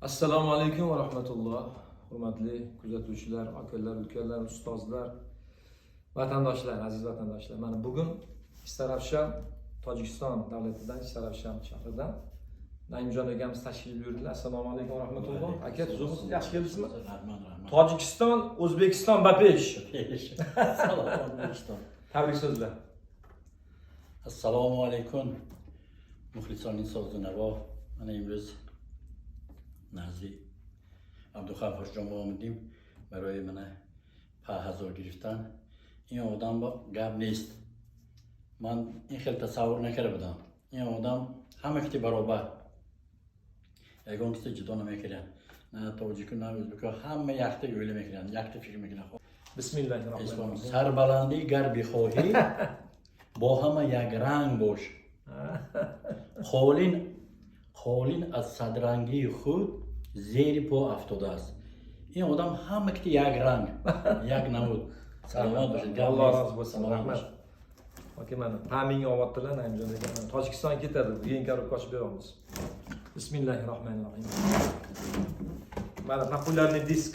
Assalomu alaykum va rahmatulloh. Hurmatli kuzatuvchilar, akalar, ukalar, ustozlar, vatandoshlar, aziz vatandoshlar. Mana bugun Istarafsham, Tojikiston davlatidan, Istarafsham shahridan Naimjon akamiz tashrif buyurdilar. Assalomu alaykum va rahmatulloh. Aka, tuzimiz yaxshi keldingizmi? Rahmat. Tojikiston, O'zbekiston bapesh. Salom O'zbekiston. Tabrik so'zlar. Assalomu alaykum. Muxlislarning so'zi navo. Mana imroz نزدیک عبدالخفاش جمع آمدیم برای من 5000 گرفتن. این آدم با گپ نیست. من این خیلی تصور نکرده بودم. این آدم همه کتی برابر. یکان کسی جدا نمیکنن. نه تاجیک نه ازبک همه یخته گویله میکنن. یخته فکر میکنن. بسم الله الرحمن الرحیم. سربلندی گر بخواهی با همه یک رنگ باش. خالین از صدرنگی خود زیر پا افتاده است. این آدم همه کتی یک رنگ، یک نمود. سلامت باشید. الله razı bo'lsin. Rahmat. Aka, mana ta'minga olyaptilar Naimjon aka. Tojikistonga ketadi. Bugun ko'rib qochib beramiz. Bismillahirrohmanirrohim. Mana populyarniy disk.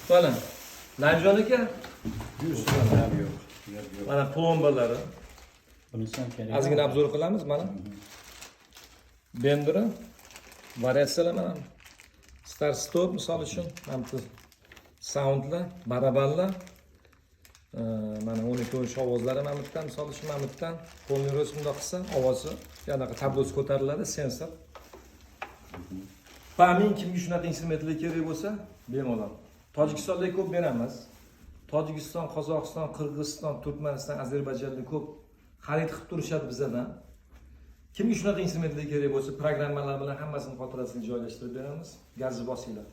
Mana Naimjon aka, mana plombalari. Ozgina obzor qilamiz mana. Benderi, variatsiyalar mana. Start stop misol uchun, mana bu soundlar, barabanlar. Mana 12 ovozlari mana bundan, misol uchun mana bundan polniy bundoq qilsa, ovozi yanaqa tablosi ko'tariladi, sensor. Pamin kimga shunaqa instrumentlar kerak bo'lsa, bemalol. Tojikistonda ko'p beramiz. Tojikiston, Qozog'iston, Qirg'iziston, Turkmaniston, Ozarbayjonda ko'p xarid qilib turishadi bizdan. Kimga shunaqa instrumentlar kerak bo'lsa, programmalar bilan hammasini xotirasiga joylashtirib beramiz. Gazli bosinglar.